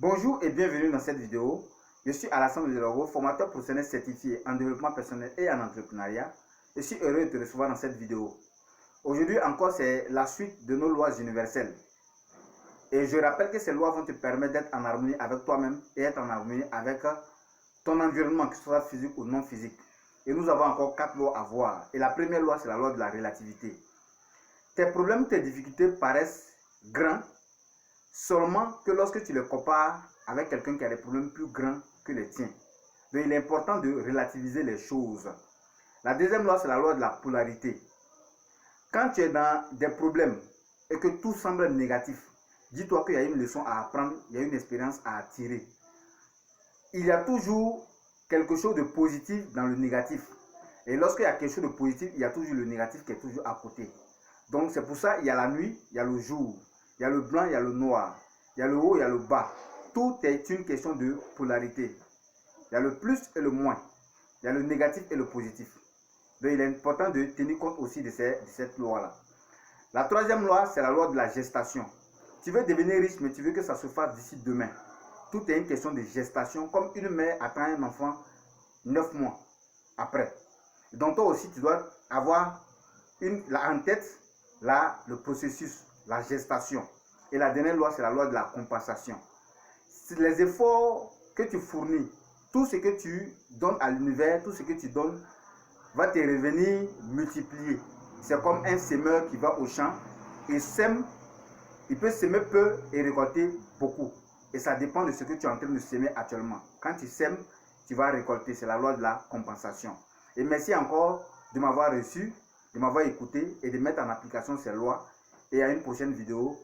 Bonjour et bienvenue dans cette vidéo. Je suis Alassane Deloro, formateur professionnel certifié en développement personnel et en entrepreneuriat. Je suis heureux de te recevoir dans cette vidéo. Aujourd'hui encore, c'est la suite de nos lois universelles. Et je rappelle que ces lois vont te permettre d'être en harmonie avec toi-même et être en harmonie avec ton environnement, que ce soit physique ou non physique. Et nous avons encore 4 lois à voir. Et la première loi, c'est la loi de la relativité. Tes problèmes, tes difficultés paraissent grands seulement que lorsque tu les compares avec quelqu'un qui a des problèmes plus grands que les tiens. Donc il est important de relativiser les choses. La deuxième loi, c'est la loi de la polarité. Quand tu es dans des problèmes et que tout semble négatif, dis-toi qu'il y a une leçon à apprendre, il y a une expérience à tirer. Il y a toujours quelque chose de positif dans le négatif. Et lorsqu'il y a quelque chose de positif, il y a toujours le négatif qui est toujours à côté. Donc c'est pour ça qu'il y a la nuit, il y a le jour. Il y a le blanc, il y a le noir. Il y a le haut, il y a le bas. Tout est une question de polarité. Il y a le plus et le moins. Il y a le négatif et le positif. Donc il est important de tenir compte aussi de cette loi-là. La troisième loi, c'est la loi de la gestation. Tu veux devenir riche, mais tu veux que ça se fasse d'ici demain. Tout est une question de gestation, comme une mère attend un enfant 9 mois après. Donc toi aussi, tu dois avoir en tête le processus, la gestation. Et la dernière loi, c'est la loi de la compensation. Les efforts que tu fournis, tout ce que tu donnes à l'univers, tout ce que tu donnes va te revenir multiplié. C'est comme un semeur qui va au champ et sème. Il peut semer peu et récolter beaucoup. Et ça dépend de ce que tu es en train de semer actuellement. Quand tu sèmes, tu vas récolter. C'est la loi de la compensation. Et merci encore de m'avoir reçu, de m'avoir écouté et de mettre en application ces lois. Et à une prochaine vidéo.